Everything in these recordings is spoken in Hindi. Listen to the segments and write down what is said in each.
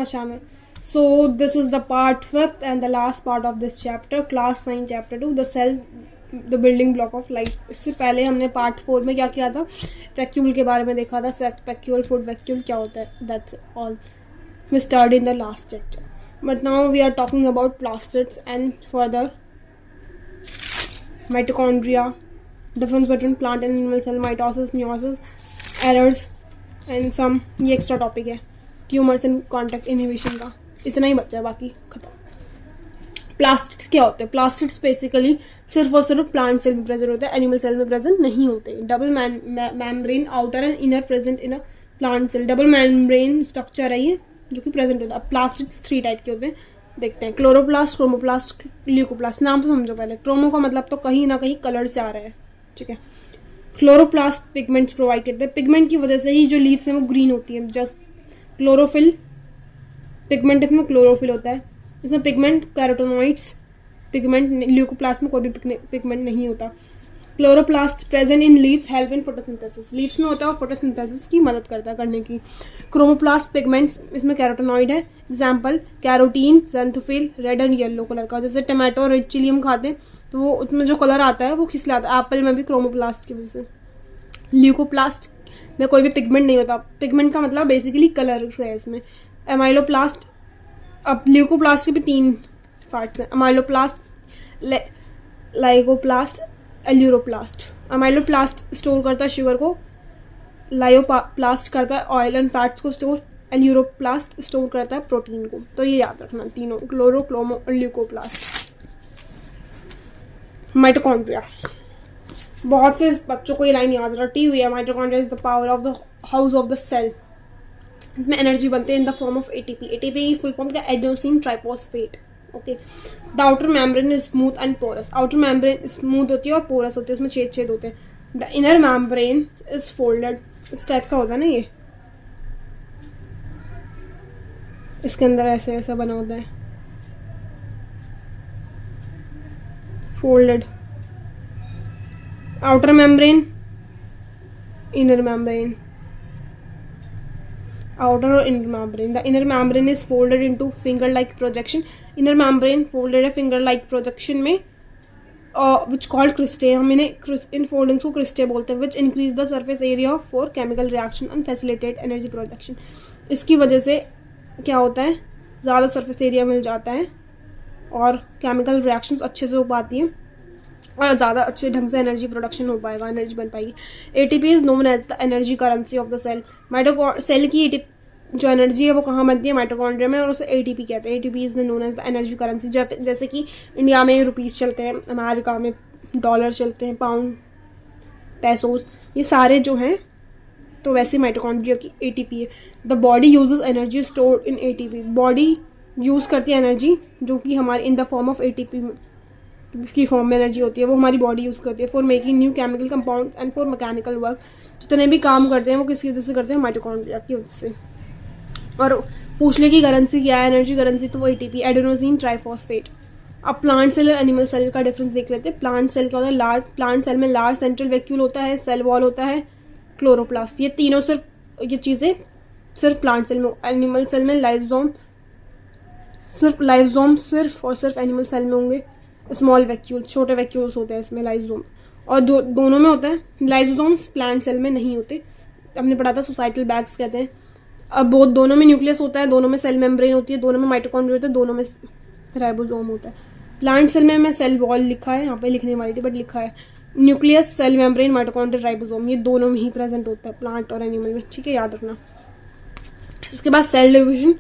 भाषा में। So this is the part 5th and the last part of this chapter, class 9 chapter 2, the cell the building block of life. इससे पहले हमने पार्ट 4 में क्या किया था, वैक्यूल के बारे में देखा था, वैक्यूल, फूड वैक्यूल क्या होता है, that's all we studied in the last chapter. But now we are talking about plastids and further mitochondria, difference between plant and animal cell, mitosis, meiosis, errors and some, ये एक्स्ट्रा टॉपिक है, ट्यूमर्स एंड कॉन्टैक्ट इनहिबिशन का। इतना ही बच्चा है, बाकी खत्म। प्लास्टिड्स क्या होते हैं? प्लास्टिड्स बेसिकली सिर्फ और सिर्फ प्लांट सेल में प्रेजेंट होते हैं, एनिमल सेल में प्रेजेंट नहीं होते। Double membrane outer and inner present in a plant cell, double membrane structure है ये जो कि प्रेजेंट होता है। प्लास्टिड्स 3 टाइप के होते हैं, देखते हैं। Chloroplast, chromoplast, leucoplast. नाम तो समझो पहले। क्रोमो का मतलब तो कहीं ना कहीं कलर से आ रहा है, ठीक है। क्लोरोप्लास्ट पिगमेंट्स प्रोवाइड करते हैं, पिगमेंट की वजह से ही जो लीव्स है वो ग्रीन होती है। जस्ट क्लोरोफिल पिगमेंट, इसमें क्लोरोफिल होता है, इसमें पिगमेंट कैरोटेनॉइड्स पिगमेंट, ल्यूकोप्लास्ट में कोई भी पिगमेंट नहीं होता। Chloroplast present in leaves help in photosynthesis, leaves में होता है और फोटोसिंथेसिस की मदद करता है करने की। क्रोमोप्लास्ट पिगमेंट्स, इसमें कैरोटेनॉइड है, example carotene, xanthophyll, red and yellow colour का। जैसे टमाटो रेड चिली हम खाते हैं तो वो उसमें जो कलर आता है वो खिसलाता है, एप्पल में भी क्रोमोप्लास्ट की वजह से। ल्यूकोप्लास्ट में कोई भी पिगमेंट नहीं होता, पिगमेंट का मतलब बेसिकली कलर से है इसमें। एमाइलोप्लास्ट, अब ल्यूकोप्लास्ट के भी 3 पार्ट्स हैं, अमाइलोप्लास्ट, लाइगोप्लास्ट, एल्यूरोप्लास्ट। अमाइलोप्लास्ट स्टोर करता है शुगर को, लायोप्लास्ट करता है ऑयल एंड फैट्स को स्टोर, एल्यूरोप्लास्ट स्टोर करता है प्रोटीन को। तो ये याद रखना तीनों, क्लोरो, क्लोमो और ल्यूकोप्लास्ट। माइटोकॉन्ड्रिया, बहुत से बच्चों को ये लाइन याद रटी हुई है, mitochondria is the power of the house of the cell. इसमें एनर्जी बनते हैं in the form of ATP. ATP की फुल फॉर्म क्या? Adenosine triphosphate, okay. The outer membrane is smooth and porous, outer membrane smooth होती है और पोरस होती है, उसमें छेद होते हैं। The inner membrane is folded, इस टाइप का होता है ना ये, इसके अंदर ऐसे ऐसा बना होता है, folded. Outer membrane, inner membrane, outer or inner membrane. The inner membrane is folded into finger-like projection. Inner membrane folded है finger-like projection में, which called cristae. हम इन्हें इन foldings को cristae बोलते हैं, which increase the surface area for chemical reaction and facilitate energy production. इसकी वजह से क्या होता है, ज़्यादा surface area मिल जाता है और chemical reactions अच्छे से हो पाती हैं और ज़्यादा अच्छे ढंग से एनर्जी प्रोडक्शन हो पाएगा, एनर्जी बन पाएगी। ATP is known as the energy currency of the cell. Cell की जो एनर्जी है वो कहाँ बनती है? माइटोकॉन्ड्रिया में, और उसे एटीपी कहते हैं। ATP is known as the energy currency. जैसे कि इंडिया में रुपीज़ चलते हैं, अमेरिका में डॉलर चलते हैं, पाउंड, पैसोस, ये सारे जो हैं, तो वैसे माइटोकॉन्ड्रिया की एटीपी है। The body uses energy stored in ATP, body use करती है एनर्जी जो कि हमारे इन द फॉर्म ऑफ एटीपी की फॉर्म में एनर्जी होती है, वो हमारी बॉडी यूज़ करती है for making new chemical compounds and for mechanical work. जितने भी काम करते हैं वो किसकी वजह से करते हैं? माइटोकॉन्ड्रिया की वजह से। और पूछने की करेंसी क्या है, एनर्जी करेंसी, तो वो एटीपी, एडेनोसिन ट्राइफॉस्फेट। अब प्लांट सेल और एनिमल सेल का डिफरेंस देख लेते हैं। प्लांट सेल क्या होता है? लार्ज, प्लांट सेल में लार्ज सेंट्रल वैक्यूल होता है, सेल वॉल होता है, क्लोरोप्लास्ट। ये तीनों सिर्फ ये चीज़ें सिर्फ प्लांट सेल में। एनिमल सेल में लाइजोम, सिर्फ और सिर्फ एनिमल सेल में होंगे स्मॉल वैक्यूल, छोटे वैक्यूल्स होते हैं इसमें, लाइजोम। और दोनों में होता है, लाइजोसोम्स प्लांट सेल में नहीं होते, हमने पढ़ा था, सोसाइटल बैग्स कहते हैं। अब दोनों में न्यूक्लियस होता है, दोनों में सेल मेम्ब्रेन होती है, दोनों में माइटोकॉन्ड्रिया होता है, दोनों में राइबोसोम होता है। प्लांट सेल में मैं सेल वॉल लिखा है, यहाँ पे लिखने वाली थी बट लिखा है, nucleus, cell membrane, mitochondria, ribosome, ये दोनों में ही प्रेजेंट होता है प्लांट और एनिमल में, ठीक है, याद रखना। इसके बाद सेल डिविजन।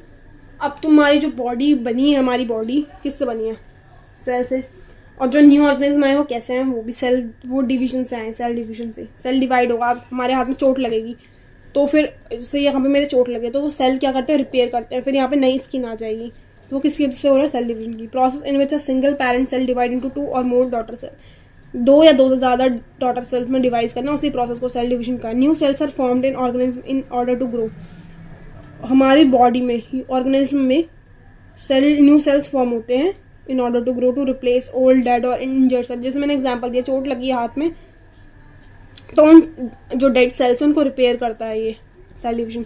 अब तुम्हारी जो बॉडी बनी है, हमारी बॉडी किससे बनी है? सेल से। और जो न्यू ऑर्गेनिज्म है वो कैसे हैं? वो भी सेल, वो डिवीजन से आए, सेल डिवीजन से। सेल डिवाइड होगा, अब हमारे हाथ में चोट लगेगी तो फिर जैसे यहाँ पे मेरे चोट लगे तो वो सेल क्या करते हैं? रिपेयर करते हैं, फिर यहाँ पे नई स्किन आ जाएगी। तो वो किसकी वजह से हो रहा है? सेल डिवीजन की process in which a single parent cell divide into 2 और मोर डॉटर सेल। 2 या 2 से ज़्यादा डॉटर सेल्स में डिवाइड करना, उसी प्रोसेस को सेल डिवीजन का। New cells are formed in organism in order to grow. हमारी बॉडी में, ऑर्गेनिज्म में न्यू सेल्स फॉर्म होते हैं in order to grow, to replace old, dead और इंजर्ड सेल। जैसे मैंने एग्जांपल दिया, चोट लगी है हाथ में तो उन जो डेड सेल्स हैं उनको रिपेयर करता है ये cell division.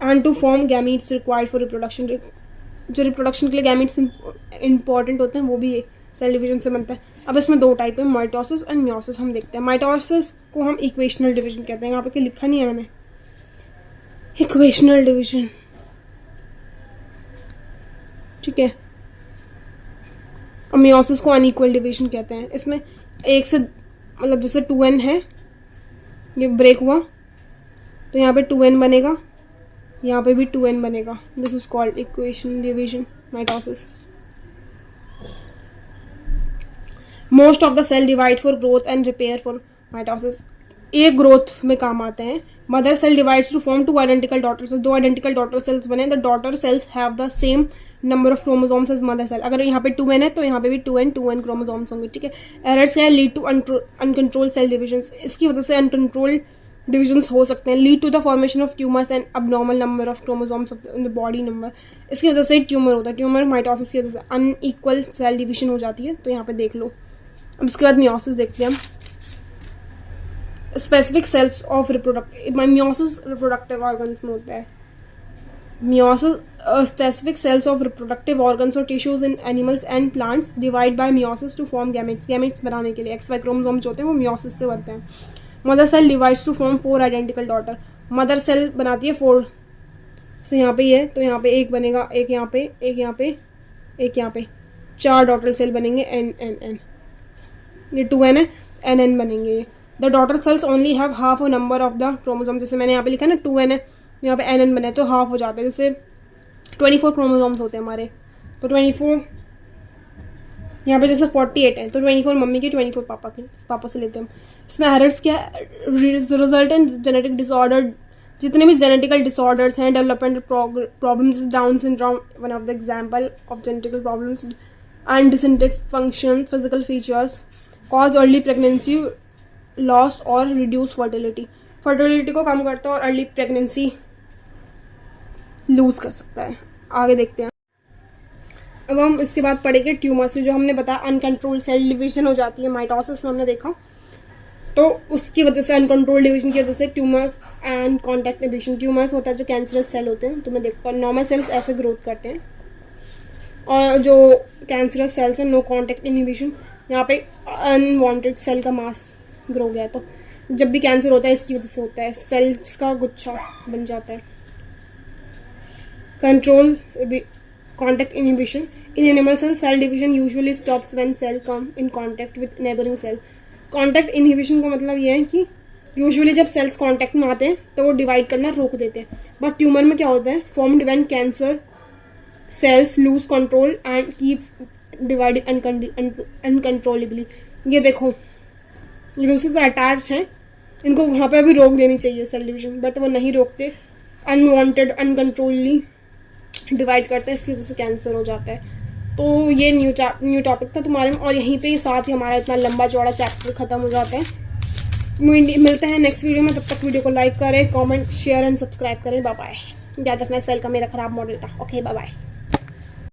And to form gametes required for reproduction. जो रिप्रोडक्शन के लिए गैमीट्स इंपॉर्टेंट होते हैं वो भी सेल डिवीजन से बनता है। अब इसमें दो टाइप है, माइटोसिस एंड मियोसिस। हम देखते हैं माइटोसिस को हम इक्वेशनल डिवीजन कहते हैं। यहाँ पे क्या लिखा नहीं है मैंने, इक्वेशनल डिवीजन, ठीक है। और मियोसिस को अनइक्वल डिवीजन कहते हैं। इसमें एक से मतलब जैसे 2n है, ये ब्रेक हुआ तो यहाँ पे 2n बनेगा, यहाँ पे भी 2n बनेगा। This is called equation division, mitosis. Most of the cell divide for growth and repair for mitosis. एक ग्रोथ में काम आते हैं। Mother cell divides to form 2 identical daughter cells. 2 identical daughter cells बने। The daughter cells have the same number of chromosomes as mother cell. अगर यहाँ पे 2n है तो यहाँ पे भी 2n क्रोमोसोम्स होंगे, ठीक है। एरर्स क्या है, lead to uncontrolled cell divisions. इसकी वजह से अनकंट्रोल्ड डिविजन्स हो सकते हैं। Lead to the formation of tumours and abnormal number of chromosomes in the body number. इसकी वजह से ट्यूमर होता है। ट्यूमर माइटोसिस की वजह से अनइक्वल सेल डिविजन हो जाती है। तो यहाँ पे देख लो। अब इसके बाद मियोसिस देखते हैं हम। Specific cells of meiosis reproductive organs में होता है। Meiosis specific cells of reproductive organs और tissues in animals and plants divide by meiosis to form gametes. Gametes बनाने के लिए XY क्रोमोसोम जो होते हैं वो मियोसिस से बनते हैं। Mother cell divides to form 4 identical daughter. Mother cell बनाती है 4। सो यहाँ पे ये, तो यहाँ पे एक बनेगा, एक यहाँ पे, एक यहाँ पे, एक यहाँ पे, 4 डॉटर सेल बनेंगे n। ये 2n है, n बनेंगे ये। The daughter sales only have half a number of the chromosome. जैसे मैंने यहाँ पे लिखा ना 2n है, यहाँ पे n बने तो हाफ हो जाता है। जैसे 24 क्रोमोसोम्स होते हैं हमारे, तो 24 यहाँ पे जैसे 48 है तो 24 मम्मी के, 24 पापा से लेते हैं हम। इसमें एरर्स क्या है, रिजल्ट इन जेनेटिक डिसऑर्डर। जितने भी जेनेटिकल डिसऑर्डर्स हैं, development problems, Down syndrome one of the example of genetical problems, and डिसेंटिक function, physical features, cause early pregnancy loss और रिड्यूस फर्टिलिटी को कम करता है और अर्ली प्रेगनेंसी लूज कर सकता है। आगे देखते हैं। अब हम इसके बाद पढ़ेंगे ट्यूमर से। जो हमने बताया अनकंट्रोल सेल डिवीजन हो जाती है माइटोसिस में, हमने देखा। तो उसकी वजह से अनकंट्रोल डिवीजन की वजह से tumours and contact inhibition. Tumours होता है जो कैंसरस सेल होते हैं, तो मैं देखो नॉर्मल सेल्स ऐसे ग्रोथ करते हैं, और जो कैंसरस सेल्स हैं नो कॉन्टैक्ट इनिबिशन। यहाँ पे अनवांटेड सेल का मास ग्रो गया, तो जब भी कैंसर होता है इसकी वजह से होता है, सेल्स का गुच्छा बन जाता है। Control contact inhibition in animal cell division usually stops when cell come in contact with neighbouring cell. Contact inhibition का मतलब ये है कि यूजुअली जब सेल्स कॉन्टैक्ट में आते हैं तो वो डिवाइड करना रोक देते हैं। बट ट्यूमर में क्या होता है, formed when cancer cells lose control and keep dividing uncontrollably. ये देखो ये दूसरे से अटैच हैं, इनको वहाँ पे भी रोक देनी चाहिए सेल डिविजन, बट वो नहीं रोकते, अनवांटेड अनकंट्रोलली डिवाइड करते हैं, इसकी वजह से कैंसर हो जाता है। तो ये न्यू टॉपिक था तुम्हारे में, और यहीं पे साथ ही हमारा इतना लंबा चौड़ा चैप्टर खत्म हो जाता है। मिलते हैं नेक्स्ट वीडियो में, तब तक वीडियो को लाइक करें, कमेंट, शेयर एंड सब्सक्राइब करें। Bye bye. याद रखना सेल का मेरा खराब मॉडल था। Okay bye bye.